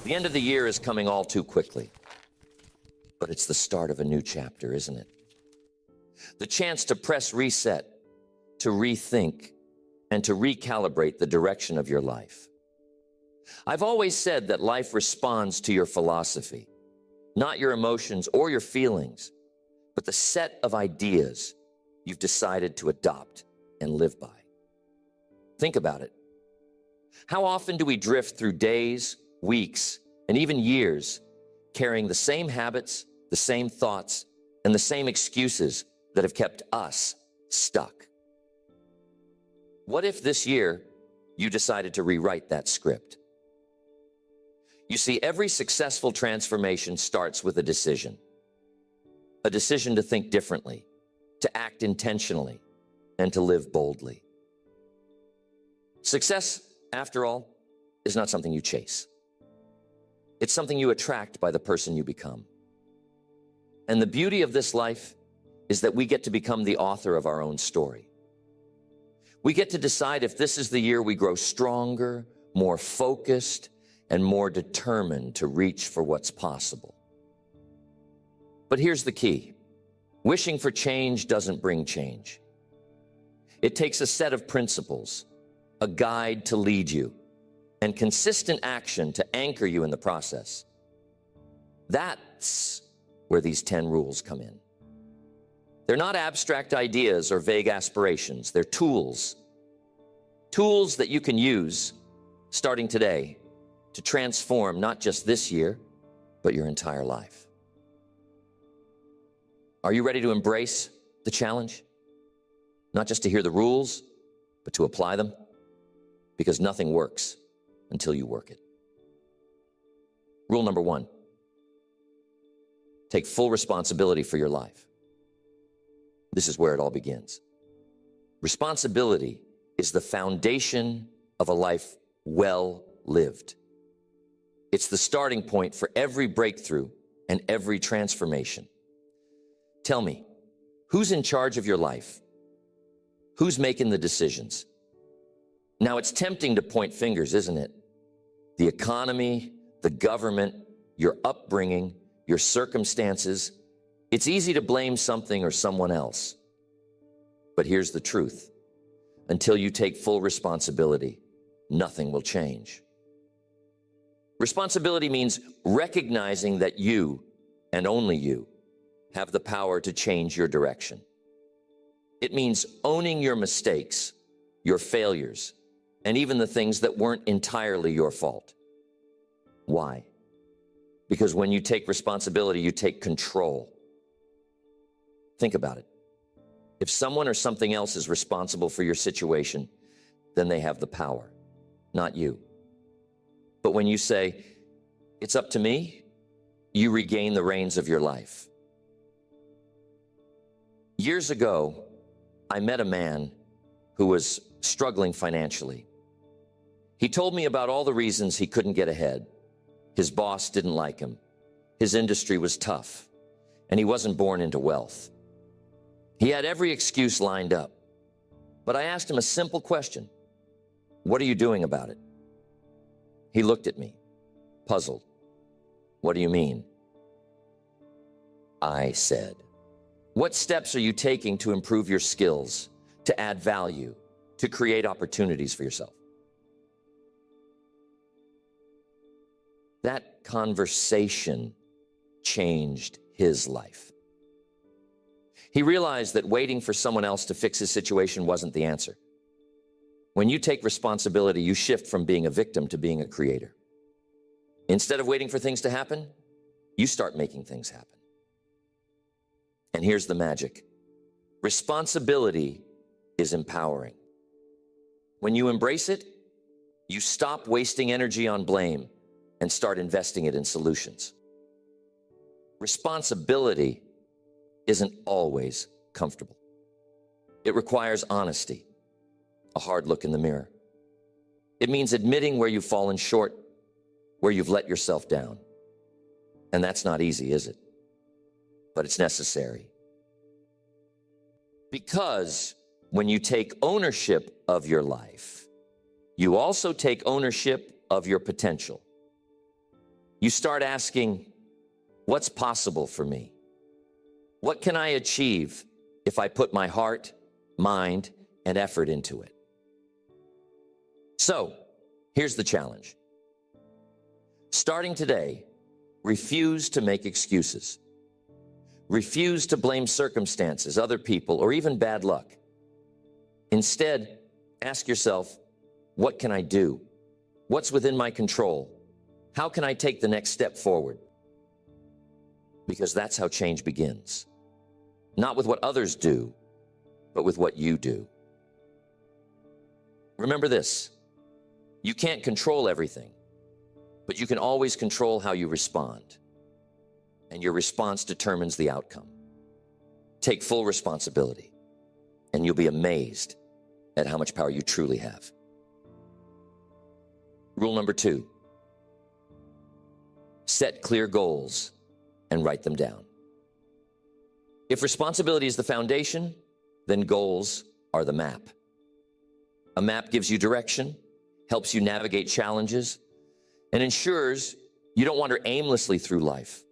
The end of the year is coming all too quickly, but it's the start of a new chapter, isn't it? The chance to press reset, to rethink, and to recalibrate the direction of your life. I've always said that life responds to your philosophy, not your emotions or your feelings, but the set of ideas you've decided to adopt and live by. Think about it. How often do we drift through days, weeks, and even years carrying the same habits, the same thoughts, and the same excuses that have kept us stuck? What if this year you decided to rewrite that script? You see, every successful transformation starts with a decision to think differently, to act intentionally, and to live boldly. Success, after all, is not something you chase. It's something you attract by the person you become. And the beauty of this life is that we get to become the author of our own story. We get to decide if this is the year we grow stronger, more focused, and more determined to reach for what's possible. But here's the key. Wishing for change doesn't bring change. It takes a set of principles, a guide to lead you, and consistent action to anchor you in the process. That's where these 10 rules come in. They're not abstract ideas or vague aspirations. They're tools that you can use starting today to transform not just this year, but your entire life. Are you ready to embrace the challenge? Not just to hear the rules, but to apply them? Because nothing works until you work it. Rule number 1, take full responsibility for your life. This is where it all begins. Responsibility is the foundation of a life well lived. It's the starting point for every breakthrough and every transformation. Tell me, who's in charge of your life? Who's making the decisions? Now, it's tempting to point fingers, isn't it? The economy, the government, your upbringing, your circumstances. It's easy to blame something or someone else. But here's the truth. Until you take full responsibility, nothing will change. Responsibility means recognizing that you, and only you, have the power to change your direction. It means owning your mistakes, your failures, and even the things that weren't entirely your fault. Why? Because when you take responsibility, you take control. Think about it. If someone or something else is responsible for your situation, then they have the power, not you. But when you say, "It's up to me," you regain the reins of your life. Years ago, I met a man who was struggling financially. He told me about all the reasons he couldn't get ahead. His boss didn't like him. His industry was tough, and he wasn't born into wealth. He had every excuse lined up. But I asked him a simple question. "What are you doing about it?" He looked at me, puzzled. "What do you mean?" I said, "What steps are you taking to improve your skills, to add value, to create opportunities for yourself?" That conversation changed his life. He realized that waiting for someone else to fix his situation wasn't the answer. When you take responsibility, you shift from being a victim to being a creator. Instead of waiting for things to happen, you start making things happen. And here's the magic. Responsibility is empowering. When you embrace it, you stop wasting energy on blame and start investing it in solutions. Responsibility isn't always comfortable. It requires honesty, a hard look in the mirror. It means admitting where you've fallen short, where you've let yourself down. And that's not easy, is it? But it's necessary. Because when you take ownership of your life, you also take ownership of your potential. You start asking, what's possible for me? What can I achieve if I put my heart, mind, and effort into it? So, here's the challenge. Starting today, refuse to make excuses. Refuse to blame circumstances, other people, or even bad luck. Instead, ask yourself, what can I do? What's within my control? How can I take the next step forward? Because that's how change begins. Not with what others do, but with what you do. Remember this, you can't control everything, but you can always control how you respond. And your response determines the outcome. Take full responsibility, and you'll be amazed at how much power you truly have. Rule number 2, set clear goals and write them down. If responsibility is the foundation, then goals are the map. A map gives you direction, helps you navigate challenges, and ensures you don't wander aimlessly through life.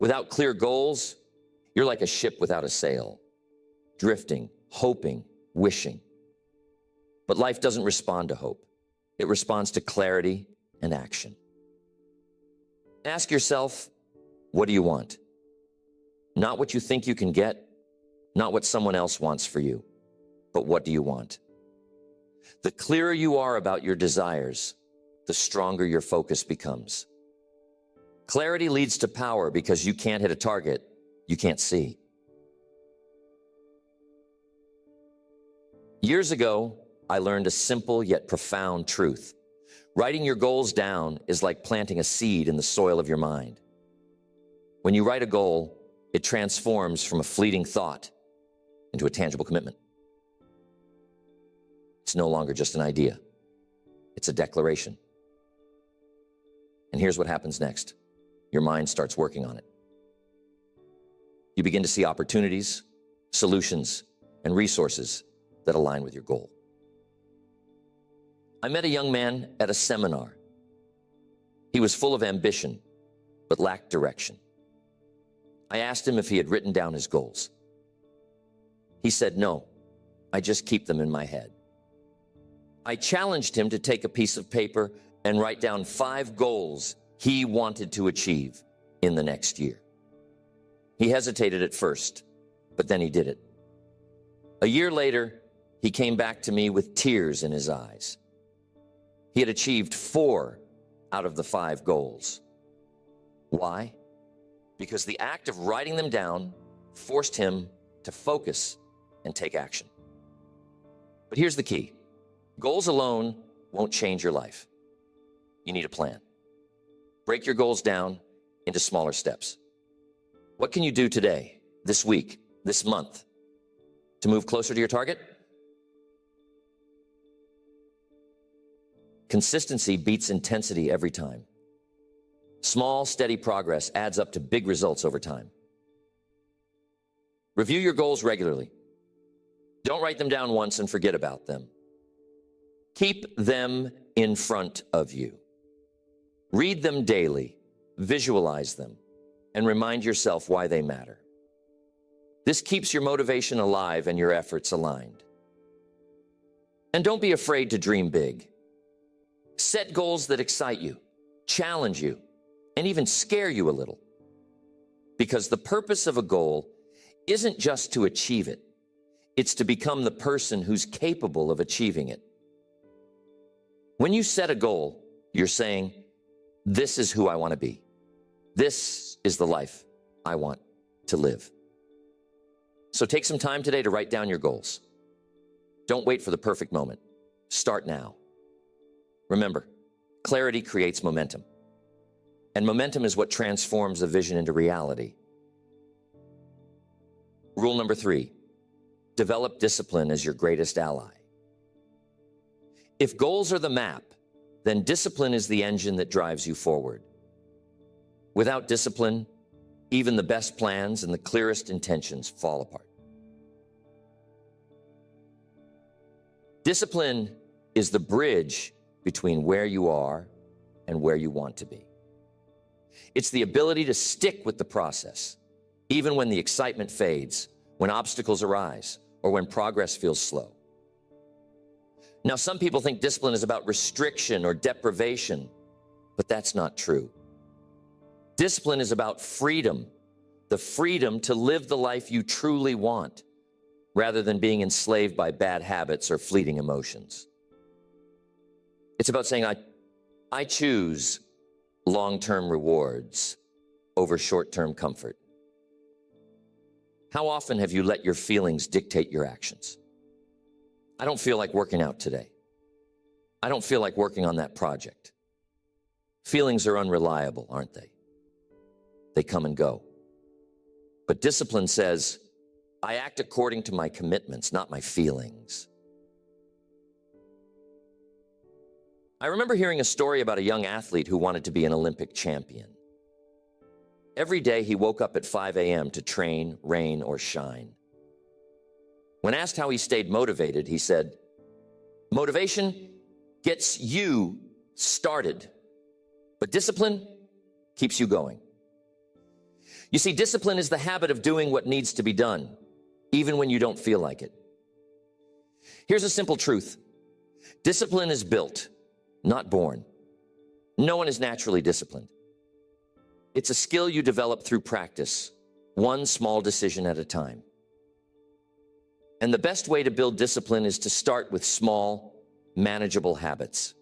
Without clear goals, you're like a ship without a sail, drifting, hoping, wishing. But life doesn't respond to hope. It responds to clarity and action. Ask yourself, what do you want? Not what you think you can get, not what someone else wants for you, but what do you want? The clearer you are about your desires, the stronger your focus becomes. Clarity leads to power because you can't hit a target you can't see. Years ago, I learned a simple yet profound truth. Writing your goals down is like planting a seed in the soil of your mind. When you write a goal, it transforms from a fleeting thought into a tangible commitment. It's no longer just an idea. It's a declaration. And here's what happens next. Your mind starts working on it. You begin to see opportunities, solutions, and resources that align with your goal. I met a young man at a seminar. He was full of ambition, but lacked direction. I asked him if he had written down his goals. He said, no, I just keep them in my head. I challenged him to take a piece of paper and write down 5 goals he wanted to achieve in the next year. He hesitated at first, but then he did it. A year later, he came back to me with tears in his eyes. He had achieved 4 out of the 5 goals. Why? Because the act of writing them down forced him to focus and take action. But here's the key. Goals alone won't change your life. You need a plan. Break your goals down into smaller steps. What can you do today, this week, this month, to move closer to your target? Consistency beats intensity every time. Small, steady progress adds up to big results over time. Review your goals regularly. Don't write them down once and forget about them. Keep them in front of you. Read them daily, visualize them, and remind yourself why they matter. This keeps your motivation alive and your efforts aligned. And don't be afraid to dream big. Set goals that excite you, challenge you, and even scare you a little. Because the purpose of a goal isn't just to achieve it. It's to become the person who's capable of achieving it. When you set a goal, you're saying, this is who I want to be. This is the life I want to live. So take some time today to write down your goals. Don't wait for the perfect moment. Start now. Remember, clarity creates momentum. And momentum is what transforms a vision into reality. Rule number 3, develop discipline as your greatest ally. If goals are the map, then discipline is the engine that drives you forward. Without discipline, even the best plans and the clearest intentions fall apart. Discipline is the bridge between where you are and where you want to be. It's the ability to stick with the process, even when the excitement fades, when obstacles arise, or when progress feels slow. Now, some people think discipline is about restriction or deprivation, but that's not true. Discipline is about freedom, the freedom to live the life you truly want, rather than being enslaved by bad habits or fleeting emotions. It's about saying, I choose long-term rewards over short-term comfort. How often have you let your feelings dictate your actions? I don't feel like working out today. I don't feel like working on that project. Feelings are unreliable, aren't they? They come and go. But discipline says, I act according to my commitments, not my feelings. I remember hearing a story about a young athlete who wanted to be an Olympic champion. Every day he woke up at 5 a.m. to train, rain or shine. When asked how he stayed motivated, he said, motivation gets you started, but discipline keeps you going. You see, discipline is the habit of doing what needs to be done, even when you don't feel like it. Here's a simple truth. Discipline is built, not born. No one is naturally disciplined. It's a skill you develop through practice, one small decision at a time. And the best way to build discipline is to start with small, manageable habits.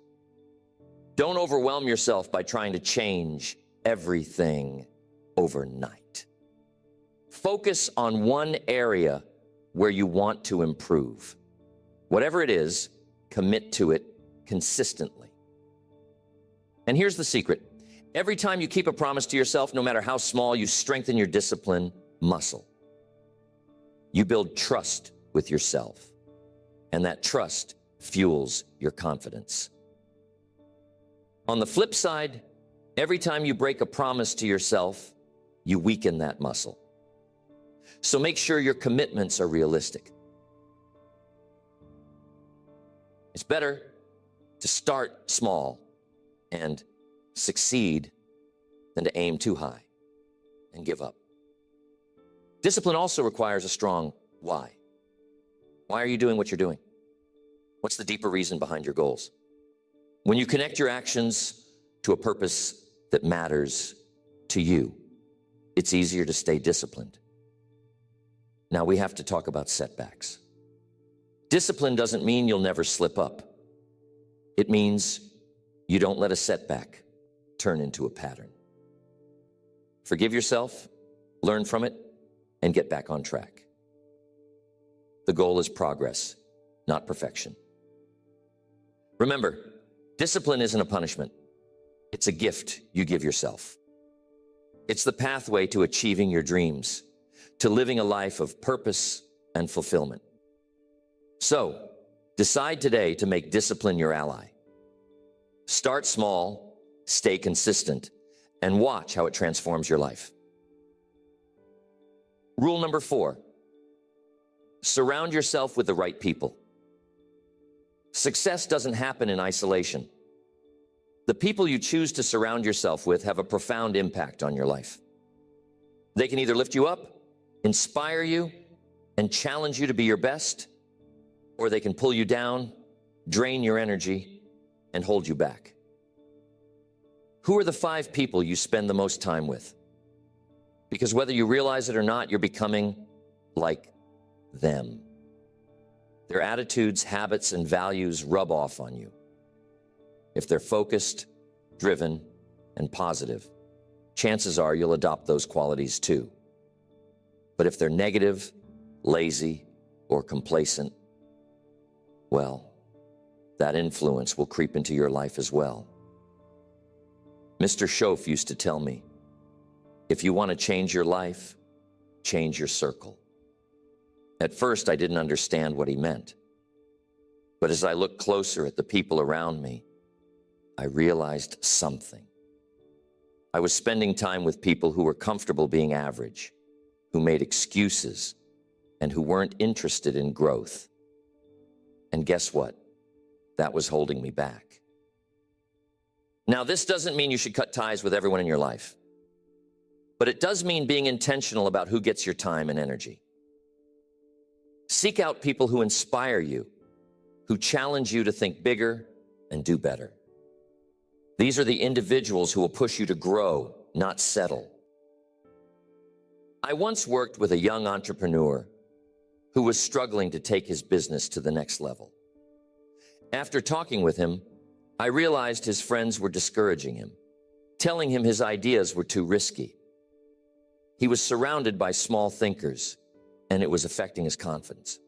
Don't overwhelm yourself by trying to change everything overnight. Focus on one area where you want to improve. Whatever it is, commit to it consistently. And here's the secret. Every time you keep a promise to yourself, no matter how small, you strengthen your discipline muscle. You build trust with yourself, and that trust fuels your confidence. On the flip side, every time you break a promise to yourself, you weaken that muscle. So make sure your commitments are realistic. It's better to start small and succeed than to aim too high and give up. Discipline also requires a strong why. Why are you doing what you're doing? What's the deeper reason behind your goals? When you connect your actions to a purpose that matters to you, it's easier to stay disciplined. Now we have to talk about setbacks. Discipline doesn't mean you'll never slip up. It means you don't let a setback turn into a pattern. Forgive yourself, learn from it, and get back on track. The goal is progress, not perfection. Remember, discipline isn't a punishment. It's a gift you give yourself. It's the pathway to achieving your dreams, to living a life of purpose and fulfillment. So, decide today to make discipline your ally. Start small, stay consistent, and watch how it transforms your life. Rule number 4, surround yourself with the right people. Success doesn't happen in isolation. The people you choose to surround yourself with have a profound impact on your life. They can either lift you up, inspire you, and challenge you to be your best, or they can pull you down, drain your energy, and hold you back. Who are the 5 people you spend the most time with? Because whether you realize it or not, you're becoming like them. Their attitudes, habits, and values rub off on you. If they're focused, driven, and positive, chances are you'll adopt those qualities too. But if they're negative, lazy, or complacent, well, that influence will creep into your life as well. Mr. Schoaf used to tell me, if you want to change your life, change your circle. At first, I didn't understand what he meant. But as I looked closer at the people around me, I realized something. I was spending time with people who were comfortable being average, who made excuses, and who weren't interested in growth. And guess what? That was holding me back. Now, this doesn't mean you should cut ties with everyone in your life. but it does mean being intentional about who gets your time and energy. Seek out people who inspire you, who challenge you to think bigger and do better. These are the individuals who will push you to grow, not settle. I once worked with a young entrepreneur who was struggling to take his business to the next level. After talking with him, I realized his friends were discouraging him, telling him his ideas were too risky. He was surrounded by small thinkers, and it was affecting his confidence.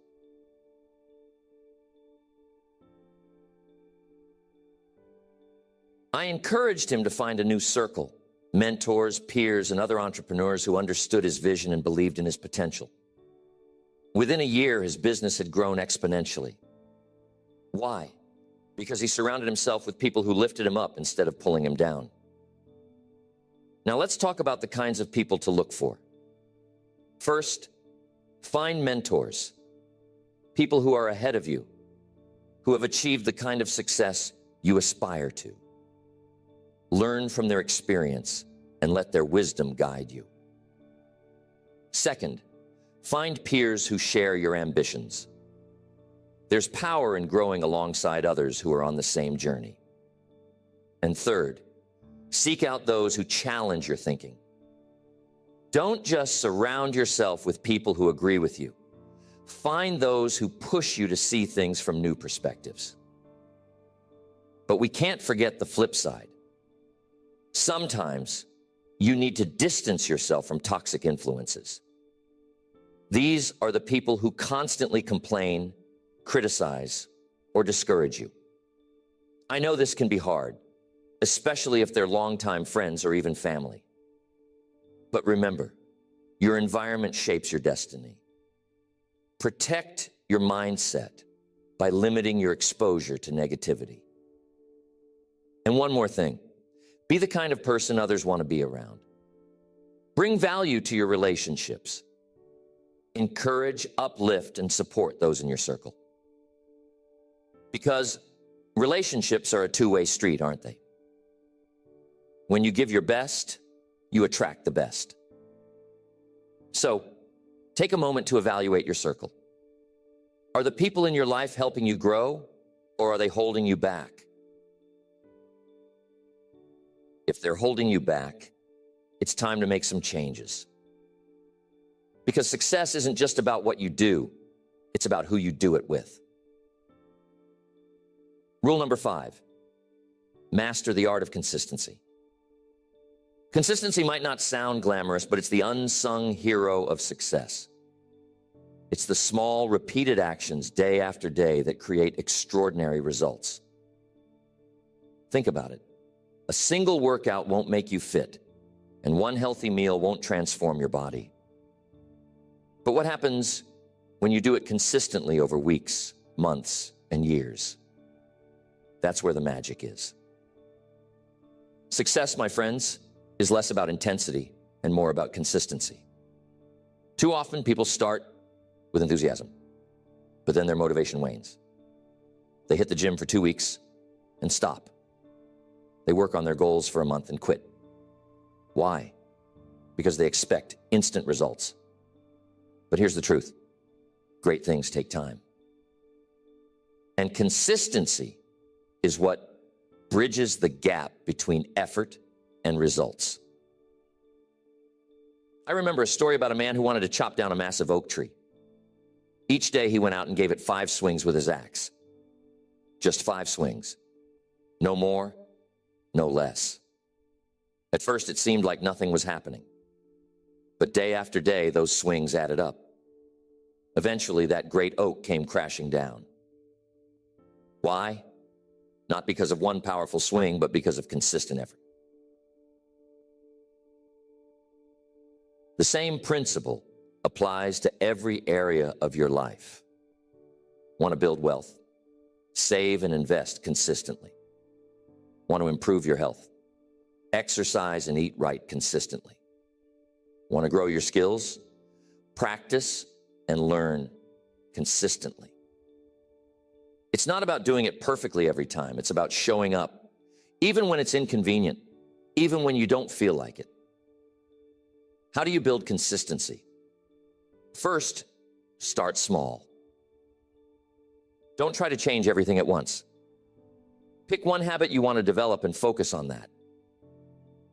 I encouraged him to find a new circle, mentors, peers, and other entrepreneurs who understood his vision and believed in his potential. Within a year, his business had grown exponentially. Why? Because he surrounded himself with people who lifted him up instead of pulling him down. Now let's talk about the kinds of people to look for. First, find mentors, people who are ahead of you, who have achieved the kind of success you aspire to. Learn from their experience and let their wisdom guide you. Second, find peers who share your ambitions. There's power in growing alongside others who are on the same journey. And third, seek out those who challenge your thinking. Don't just surround yourself with people who agree with you. Find those who push you to see things from new perspectives. But we can't forget the flip side. Sometimes you need to distance yourself from toxic influences. These are the people who constantly complain, criticize, or discourage you. I know this can be hard, especially if they're longtime friends or even family. But remember, your environment shapes your destiny. Protect your mindset by limiting your exposure to negativity. And one more thing, be the kind of person others want to be around. Bring value to your relationships. Encourage, uplift, and support those in your circle. Because relationships are a two-way street, aren't they? When you give your best, you attract the best. So, take a moment to evaluate your circle. Are the people in your life helping you grow, or are they holding you back? If they're holding you back, it's time to make some changes. Because success isn't just about what you do, it's about who you do it with. Rule number 5, master the art of consistency. Consistency might not sound glamorous, but it's the unsung hero of success. It's the small, repeated actions day after day that create extraordinary results. Think about it. A single workout won't make you fit, and one healthy meal won't transform your body. But what happens when you do it consistently over weeks, months, and years? That's where the magic is. Success, my friends, is less about intensity and more about consistency. Too often, people start with enthusiasm, but then their motivation wanes. They hit the gym for 2 weeks and stop. They work on their goals for a month and quit. Why? Because they expect instant results. But here's the truth. Great things take time. And consistency is what bridges the gap between effort and results. I remember a story about a man who wanted to chop down a massive oak tree. Each day he went out and gave it 5 swings with his axe. Just 5 swings. No more, no less. At first it seemed like nothing was happening. But day after day, those swings added up. Eventually, that great oak came crashing down. Why? Not because of one powerful swing, but because of consistent effort. The same principle applies to every area of your life. Want to build wealth? Save and invest consistently. Want to improve your health? Exercise and eat right consistently. Want to grow your skills? Practice and learn consistently. It's not about doing it perfectly every time. It's about showing up, even when it's inconvenient, even when you don't feel like it. How do you build consistency? First, start small. Don't try to change everything at once. Pick one habit you want to develop and focus on that.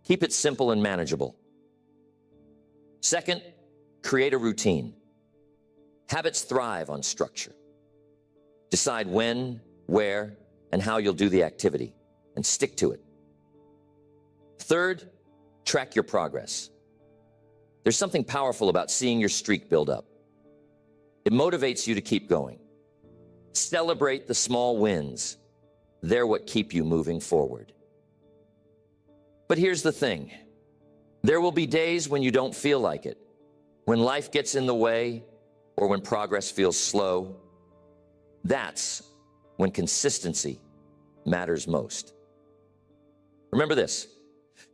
Keep it simple and manageable. Second, create a routine. Habits thrive on structure. Decide when, where, and how you'll do the activity, and stick to it. Third, track your progress. There's something powerful about seeing your streak build up. It motivates you to keep going. Celebrate the small wins. They're what keep you moving forward. But here's the thing. There will be days when you don't feel like it, when life gets in the way, or when progress feels slow. That's when consistency matters most. Remember this,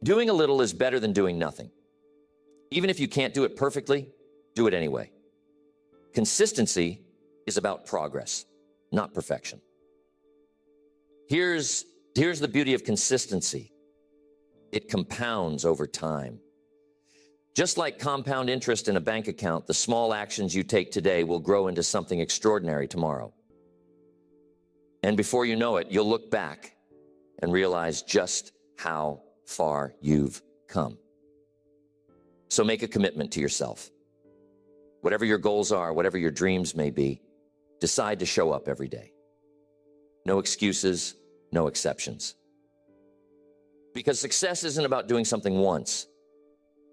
doing a little is better than doing nothing. Even if you can't do it perfectly, do it anyway. Consistency is about progress, not perfection. Here's the beauty of consistency. It compounds over time. Just like compound interest in a bank account, the small actions you take today will grow into something extraordinary tomorrow. And before you know it, you'll look back and realize just how far you've come. So make a commitment to yourself. Whatever your goals are, whatever your dreams may be, decide to show up every day. No excuses, no exceptions. Because success isn't about doing something once.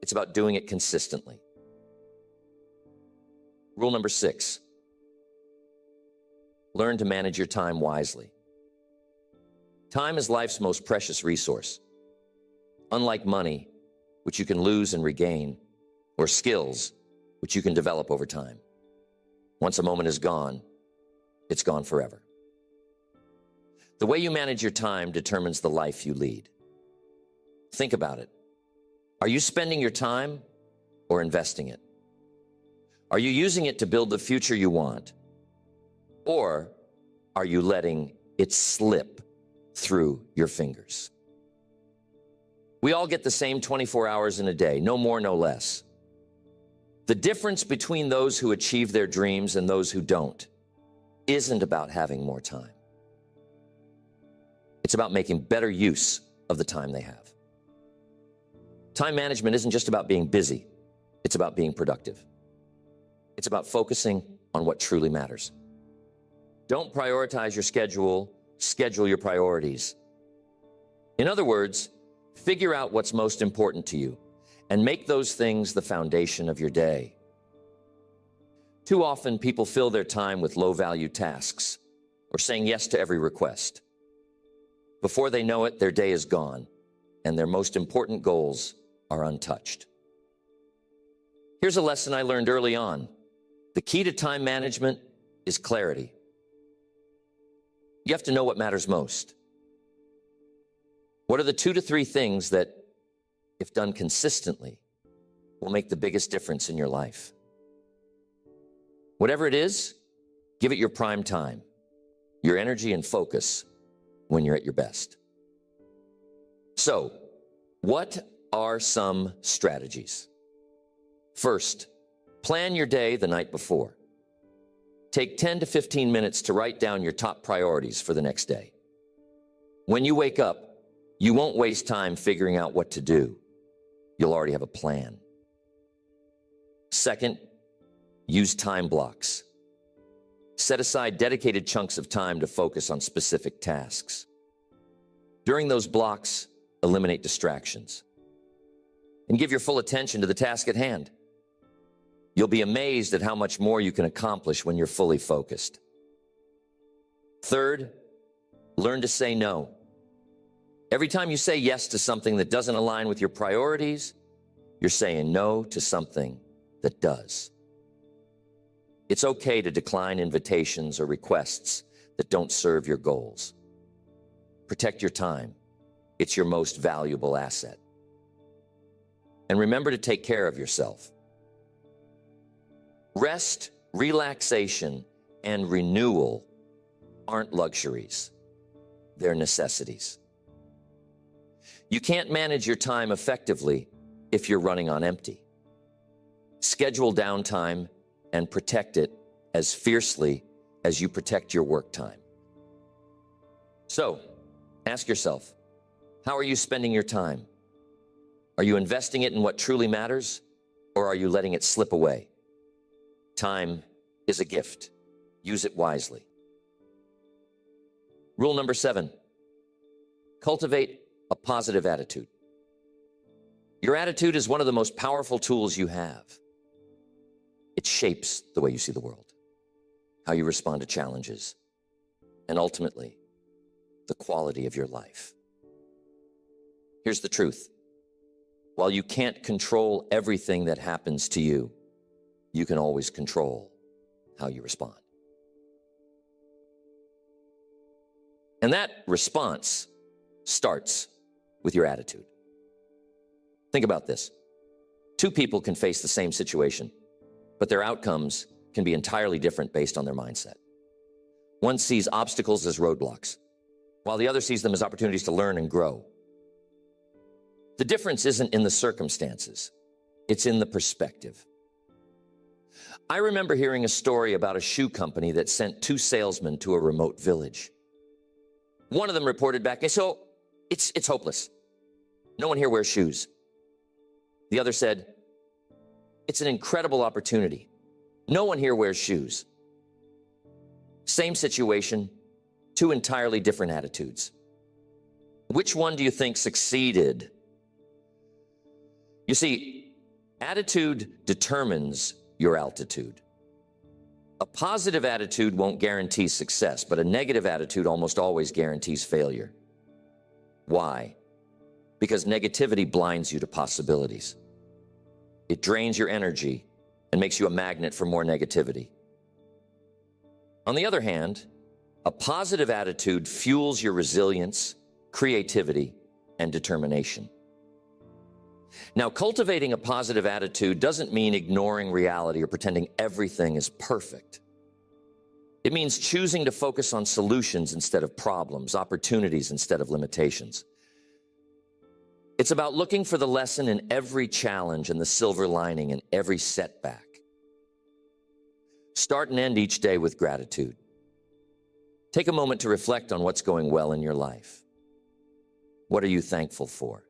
It's about doing it consistently. Rule number 6. Learn to manage your time wisely. Time is life's most precious resource. Unlike money, which you can lose and regain, or skills, which you can develop over time. Once a moment is gone, it's gone forever. The way you manage your time determines the life you lead. Think about it. Are you spending your time or investing it? Are you using it to build the future you want? Or are you letting it slip through your fingers? We all get the same 24 hours in a day, no more, no less. The difference between those who achieve their dreams and those who don't isn't about having more time. It's about making better use of the time they have. Time management isn't just about being busy. It's about being productive. It's about focusing on what truly matters. Don't prioritize your schedule, schedule your priorities. In other words, figure out what's most important to you and make those things the foundation of your day. Too often, people fill their time with low-value tasks or saying yes to every request. Before they know it, their day is gone, and their most important goals are untouched. Here's a lesson I learned early on. The key to time management is clarity. You have to know what matters most. What are the 2 to 3 things that, if done consistently, will make the biggest difference in your life? Whatever it is, give it your prime time, your energy and focus when you're at your best. So, what are some strategies? First, plan your day the night before. Take 10 to 15 minutes to write down your top priorities for the next day. When you wake up, you won't waste time figuring out what to do. You'll already have a plan. Second, use time blocks. Set aside dedicated chunks of time to focus on specific tasks. During those blocks, eliminate distractions and give your full attention to the task at hand. You'll be amazed at how much more you can accomplish when you're fully focused. Third, learn to say no. Every time you say yes to something that doesn't align with your priorities, you're saying no to something that does. It's okay to decline invitations or requests that don't serve your goals. Protect your time. It's your most valuable asset. And remember to take care of yourself. Rest, relaxation, and renewal aren't luxuries. They're necessities. You can't manage your time effectively if you're running on empty. schedule downtime, and protect it as fiercely as you protect your work time. So, ask yourself, how are you spending your time? Are you investing it in what truly matters, or are you letting it slip away? Time is a gift. Use it wisely. Rule number 7, cultivate a positive attitude. Your attitude is one of the most powerful tools you have. It shapes the way you see the world, how you respond to challenges, and ultimately, the quality of your life. Here's the truth. While you can't control everything that happens to you, you can always control how you respond. And that response starts with your attitude. Think about this. Two people can face the same situation, but their outcomes can be entirely different based on their mindset. One sees obstacles as roadblocks, while the other sees them as opportunities to learn and grow. The difference isn't in the circumstances, it's in the perspective. I remember hearing a story about a shoe company that sent 2 salesmen to a remote village. One of them reported back, so it's hopeless. No one here wears shoes. The other said, it's an incredible opportunity. No one here wears shoes. Same situation, 2 entirely different attitudes. Which one do you think succeeded? You see, attitude determines your altitude. A positive attitude won't guarantee success, but a negative attitude almost always guarantees failure. Why? Because negativity blinds you to possibilities. It drains your energy and makes you a magnet for more negativity. On the other hand, a positive attitude fuels your resilience, creativity, and determination. Now, cultivating a positive attitude doesn't mean ignoring reality or pretending everything is perfect. It means choosing to focus on solutions instead of problems, opportunities instead of limitations. It's about looking for the lesson in every challenge and the silver lining in every setback. Start and end each day with gratitude. Take a moment to reflect on what's going well in your life. What are you thankful for?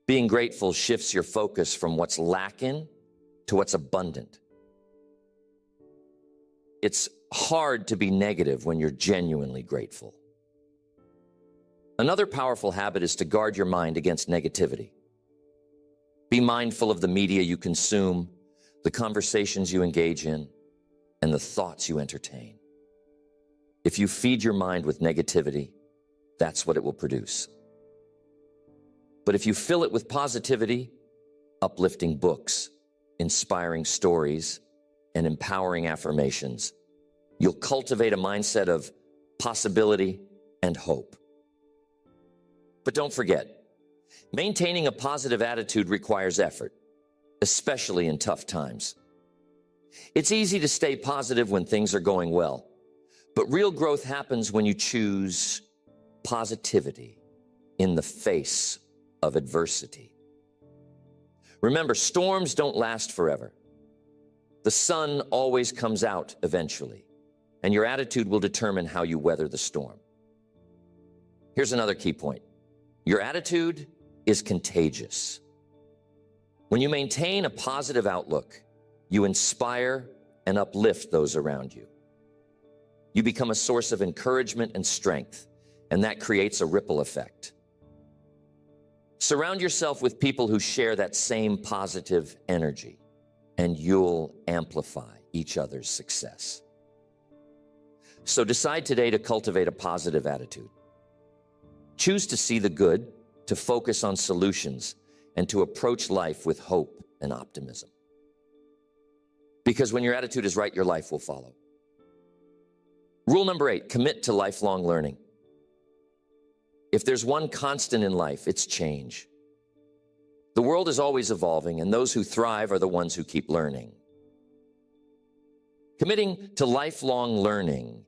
Being grateful shifts your focus from what's lacking to what's abundant. It's hard to be negative when you're genuinely grateful. Another powerful habit is to guard your mind against negativity. Be mindful of the media you consume, the conversations you engage in, and the thoughts you entertain. If you feed your mind with negativity, that's what it will produce. But if you fill it with positivity, uplifting books, inspiring stories, and empowering affirmations, you'll cultivate a mindset of possibility and hope. But don't forget, maintaining a positive attitude requires effort, especially in tough times. It's easy to stay positive when things are going well, but real growth happens when you choose positivity in the face of adversity. Remember, storms don't last forever. The sun always comes out eventually, and your attitude will determine how you weather the storm. Here's another key point. Your attitude is contagious. When you maintain a positive outlook, you inspire and uplift those around you. You become a source of encouragement and strength, and that creates a ripple effect. Surround yourself with people who share that same positive energy, and you'll amplify each other's success. So decide today to cultivate a positive attitude. Choose to see the good, to focus on solutions, and to approach life with hope and optimism. Because when your attitude is right, your life will follow. Rule number 8, commit to lifelong learning. If there's one constant in life, it's change. The world is always evolving, and those who thrive are the ones who keep learning. Committing to lifelong learning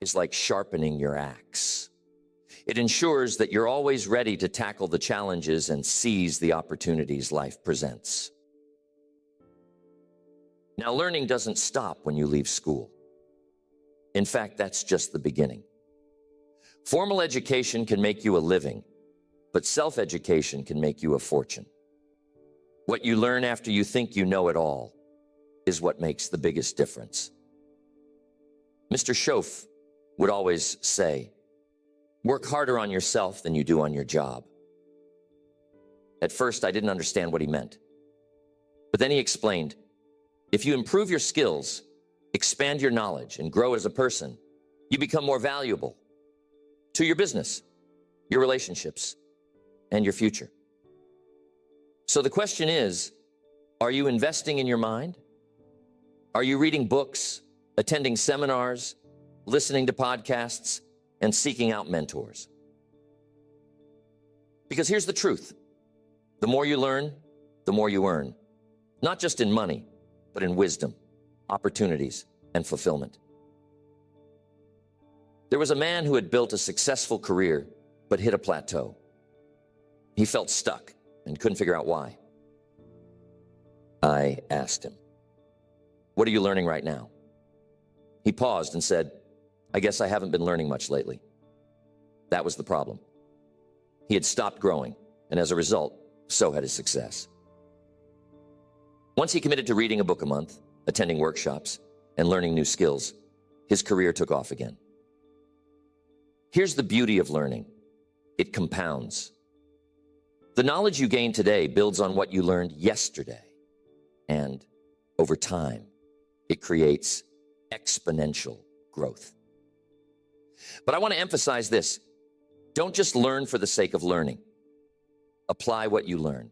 is like sharpening your axe. It ensures that you're always ready to tackle the challenges and seize the opportunities life presents. Now, learning doesn't stop when you leave school. In fact, that's just the beginning. Formal education can make you a living, but self-education can make you a fortune. What you learn after you think you know it all is what makes the biggest difference. Mr. Schoaf would always say, work harder on yourself than you do on your job. At first, I didn't understand what he meant. But then he explained, if you improve your skills, expand your knowledge, and grow as a person, you become more valuable to your business, your relationships, and your future. So the question is, are you investing in your mind? Are you reading books, attending seminars, listening to podcasts, and seeking out mentors? Because here's the truth. The more you learn, the more you earn. Not just in money, but in wisdom, opportunities, and fulfillment. There was a man who had built a successful career, but hit a plateau. He felt stuck and couldn't figure out why. I asked him, what are you learning right now? He paused and said, I guess I haven't been learning much lately. That was the problem. He had stopped growing, and as a result, so had his success. Once he committed to reading a book a month, attending workshops, and learning new skills, his career took off again. Here's the beauty of learning. It compounds. The knowledge you gain today builds on what you learned yesterday. And over time, it creates exponential growth. But I want to emphasize this. Don't just learn for the sake of learning. Apply what you learn.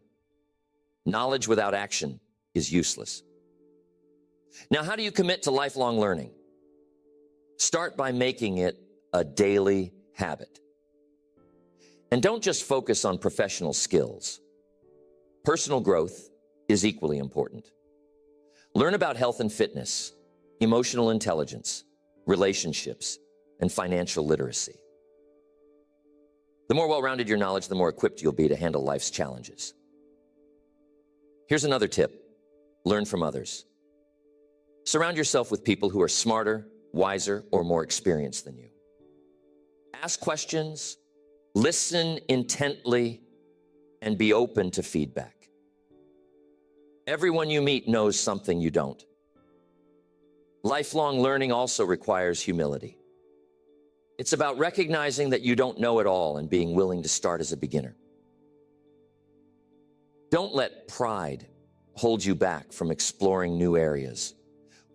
Knowledge without action is useless. Now, how do you commit to lifelong learning? Start by making it a daily habit. And don't just focus on professional skills. Personal growth is equally important. Learn about health and fitness, emotional intelligence, relationships, and financial literacy. The more well-rounded your knowledge, the more equipped you'll be to handle life's challenges. Here's another tip. Learn from others. Surround yourself with people who are smarter, wiser, or more experienced than you. Ask questions, listen intently, and be open to feedback. Everyone you meet knows something you don't. Lifelong learning also requires humility. It's about recognizing that you don't know it all and being willing to start as a beginner. Don't let pride hold you back from exploring new areas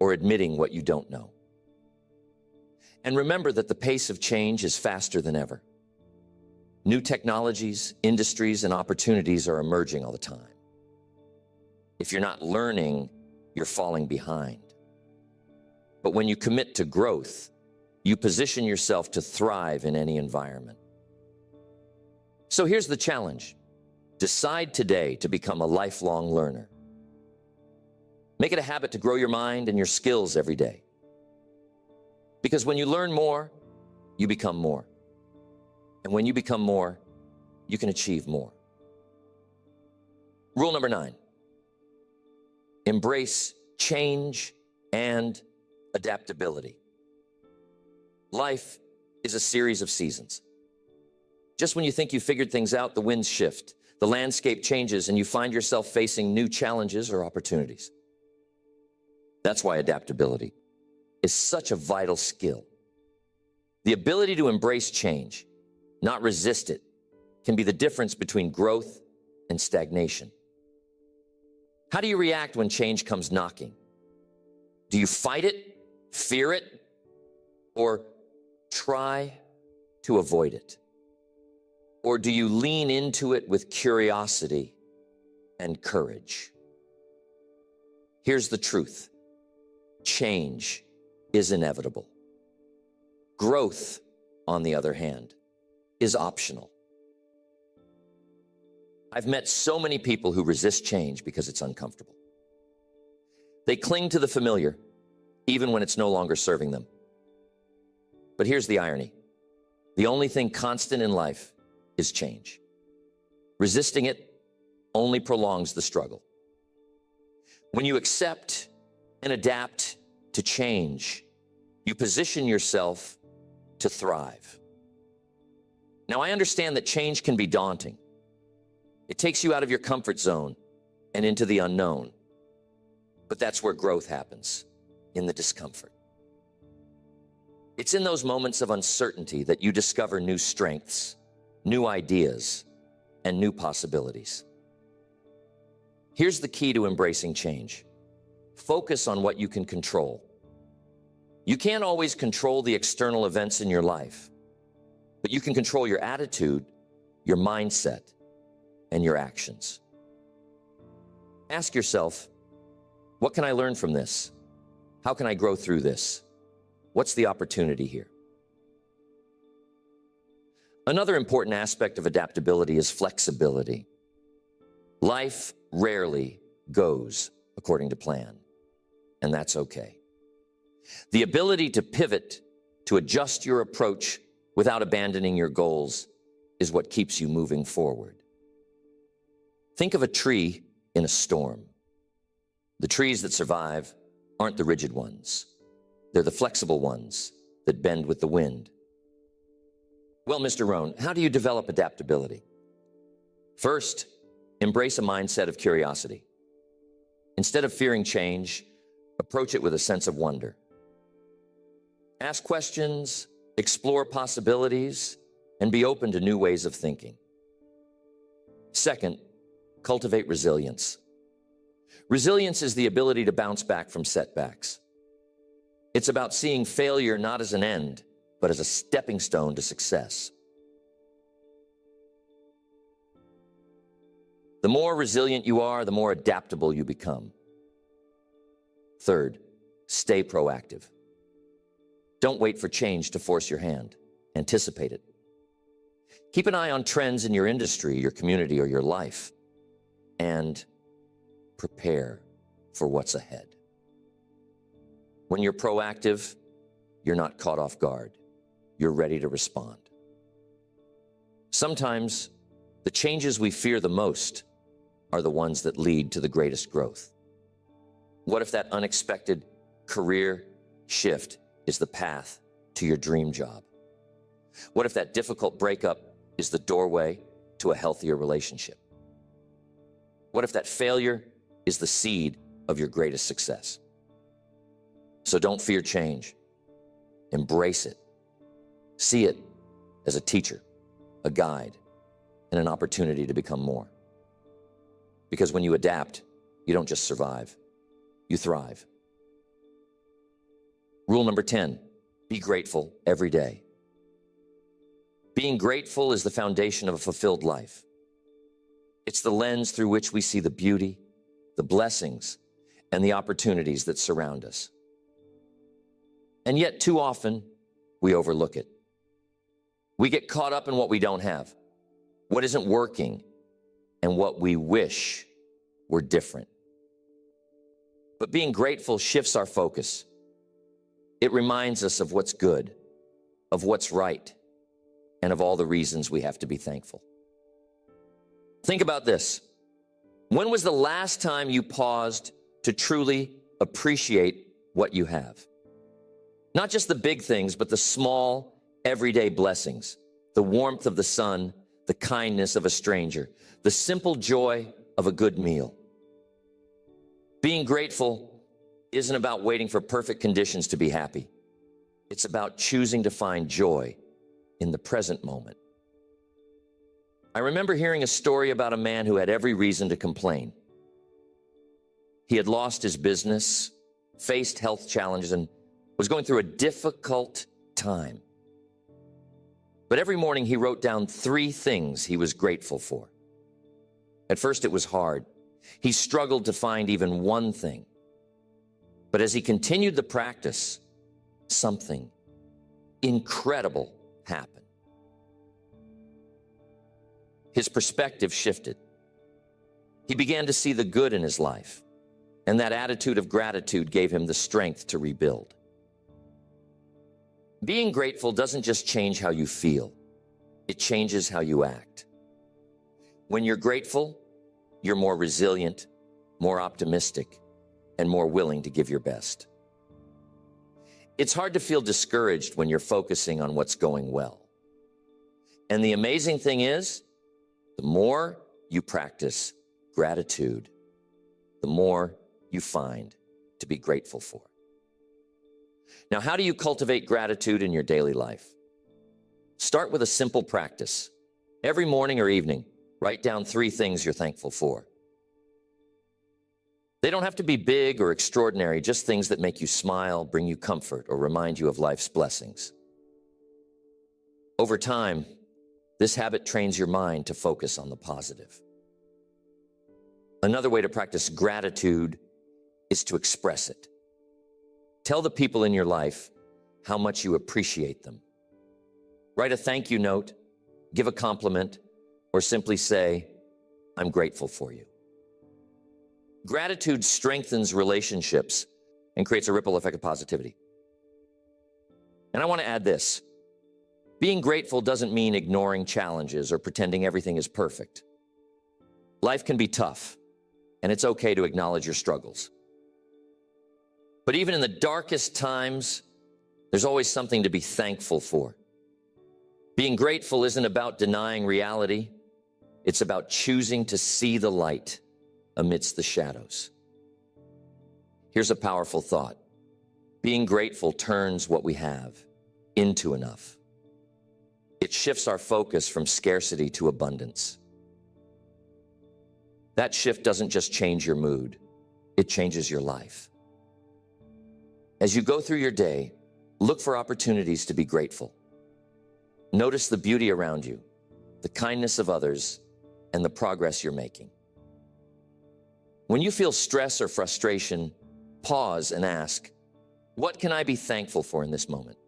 or admitting what you don't know. And remember that the pace of change is faster than ever. New technologies, industries, and opportunities are emerging all the time. If you're not learning, you're falling behind. But when you commit to growth, you position yourself to thrive in any environment. So here's the challenge. Decide today to become a lifelong learner. Make it a habit to grow your mind and your skills every day. Because when you learn more, you become more. And when you become more, you can achieve more. Rule number 9. Embrace change and adaptability. Life is a series of seasons. Just when you think you figured things out, the winds shift, the landscape changes, and you find yourself facing new challenges or opportunities. That's why adaptability is such a vital skill. The ability to embrace change, not resist it, can be the difference between growth and stagnation. How do you react when change comes knocking? Do you fight it, fear it, or try to avoid it? Or do you lean into it with curiosity and courage? Here's the truth. Change is inevitable. Growth, on the other hand, is optional. I've met so many people who resist change because it's uncomfortable. They cling to the familiar, even when it's no longer serving them. But here's the irony. The only thing constant in life is change. Resisting it only prolongs the struggle. When you accept and adapt to change, you position yourself to thrive. Now, I understand that change can be daunting. It takes you out of your comfort zone and into the unknown. But that's where growth happens, in the discomfort. It's in those moments of uncertainty that you discover new strengths, new ideas, and new possibilities. Here's the key to embracing change. Focus on what you can control. You can't always control the external events in your life, but you can control your attitude, your mindset, and your actions. Ask yourself, what can I learn from this? How can I grow through this? What's the opportunity here? Another important aspect of adaptability is flexibility. Life rarely goes according to plan, and that's okay. The ability to pivot, to adjust your approach without abandoning your goals is what keeps you moving forward. Think of a tree in a storm. The trees that survive aren't the rigid ones. They're the flexible ones that bend with the wind. Well, Mr. Rohn, how do you develop adaptability? First, embrace a mindset of curiosity. Instead of fearing change, approach it with a sense of wonder. Ask questions, explore possibilities, and be open to new ways of thinking. Second, cultivate resilience. Resilience is the ability to bounce back from setbacks. It's about seeing failure not as an end, but as a stepping stone to success. The more resilient you are, the more adaptable you become. Third, stay proactive. Don't wait for change to force your hand. Anticipate it. Keep an eye on trends in your industry, your community, or your life, and prepare for what's ahead. When you're proactive, you're not caught off guard. You're ready to respond. Sometimes the changes we fear the most are the ones that lead to the greatest growth. What if that unexpected career shift is the path to your dream job? What if that difficult breakup is the doorway to a healthier relationship? What if that failure is the seed of your greatest success? So don't fear change. Embrace it. See it as a teacher, a guide, and an opportunity to become more. Because when you adapt, you don't just survive, you thrive. Rule number 10, be grateful every day. Being grateful is the foundation of a fulfilled life. It's the lens through which we see the beauty, the blessings, and the opportunities that surround us. And yet, too often, we overlook it. We get caught up in what we don't have, what isn't working, and what we wish were different. But being grateful shifts our focus. It reminds us of what's good, of what's right, and of all the reasons we have to be thankful. Think about this. When was the last time you paused to truly appreciate what you have? Not just the big things, but the small, everyday blessings, the warmth of the sun, the kindness of a stranger, the simple joy of a good meal. Being grateful isn't about waiting for perfect conditions to be happy. It's about choosing to find joy in the present moment. I remember hearing a story about a man who had every reason to complain. He had lost his business, faced health challenges, and was going through a difficult time. But every morning he wrote down 3 things he was grateful for. At first it was hard. He struggled to find even one thing. But as he continued the practice, something incredible happened. His perspective shifted. He began to see the good in his life, and that attitude of gratitude gave him the strength to rebuild. Being grateful doesn't just change how you feel, it changes how you act. When you're grateful, you're more resilient, more optimistic, and more willing to give your best. It's hard to feel discouraged when you're focusing on what's going well. And the amazing thing is, the more you practice gratitude, the more you find to be grateful for. Now, how do you cultivate gratitude in your daily life? Start with a simple practice. Every morning or evening, write down 3 things you're thankful for. They don't have to be big or extraordinary, just things that make you smile, bring you comfort, or remind you of life's blessings. Over time, this habit trains your mind to focus on the positive. Another way to practice gratitude is to express it. Tell the people in your life how much you appreciate them. Write a thank you note, give a compliment, or simply say, "I'm grateful for you." Gratitude strengthens relationships and creates a ripple effect of positivity. And I want to add this. Being grateful doesn't mean ignoring challenges or pretending everything is perfect. Life can be tough, and it's okay to acknowledge your struggles. But even in the darkest times, there's always something to be thankful for. Being grateful isn't about denying reality. It's about choosing to see the light amidst the shadows. Here's a powerful thought. Being grateful turns what we have into enough. It shifts our focus from scarcity to abundance. That shift doesn't just change your mood, it changes your life. As you go through your day, look for opportunities to be grateful. Notice the beauty around you, the kindness of others, and the progress you're making. When you feel stress or frustration, pause and ask, what can I be thankful for in this moment?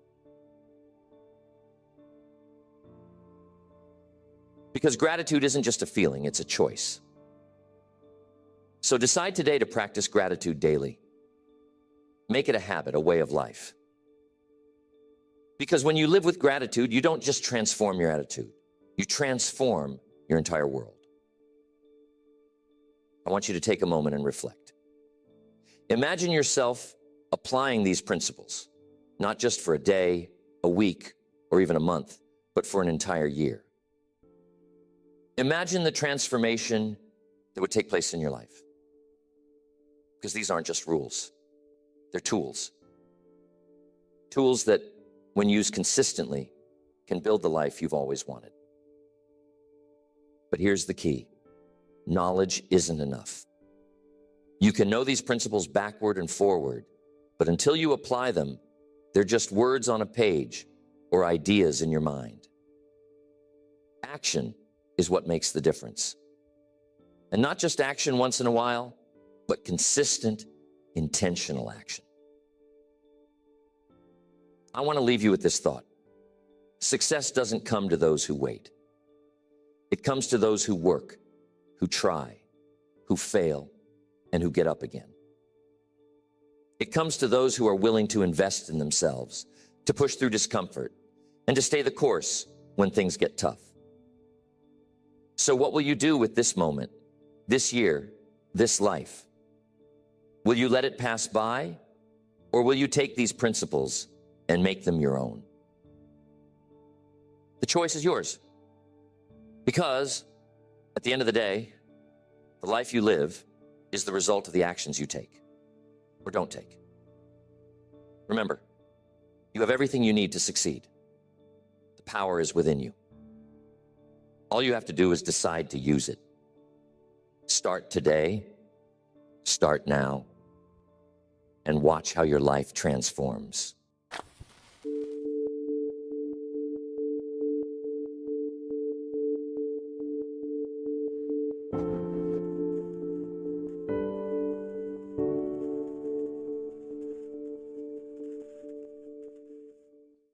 Because gratitude isn't just a feeling, it's a choice. So decide today to practice gratitude daily. Make it a habit, a way of life. Because when you live with gratitude, you don't just transform your attitude, you transform your entire world. I want you to take a moment and reflect. Imagine yourself applying these principles, not just for a day, a week, or even a month, but for an entire year. Imagine the transformation that would take place in your life. Because these aren't just rules, they're tools. Tools that, when used consistently, can build the life you've always wanted. But here's the key. Knowledge isn't enough. You can know these principles backward and forward, but until you apply them, they're just words on a page or ideas in your mind. Action is what makes the difference. And not just action once in a while, but consistent, intentional action. I want to leave you with this thought. Success doesn't come to those who wait. It comes to those who work, who try, who fail, and who get up again. It comes to those who are willing to invest in themselves, to push through discomfort, and to stay the course when things get tough. So what will you do with this moment, this year, this life? Will you let it pass by, or will you take these principles and make them your own? The choice is yours. Because at the end of the day, the life you live is the result of the actions you take or don't take. Remember, you have everything you need to succeed. The power is within you. All you have to do is decide to use it. Start today, start now, and watch how your life transforms.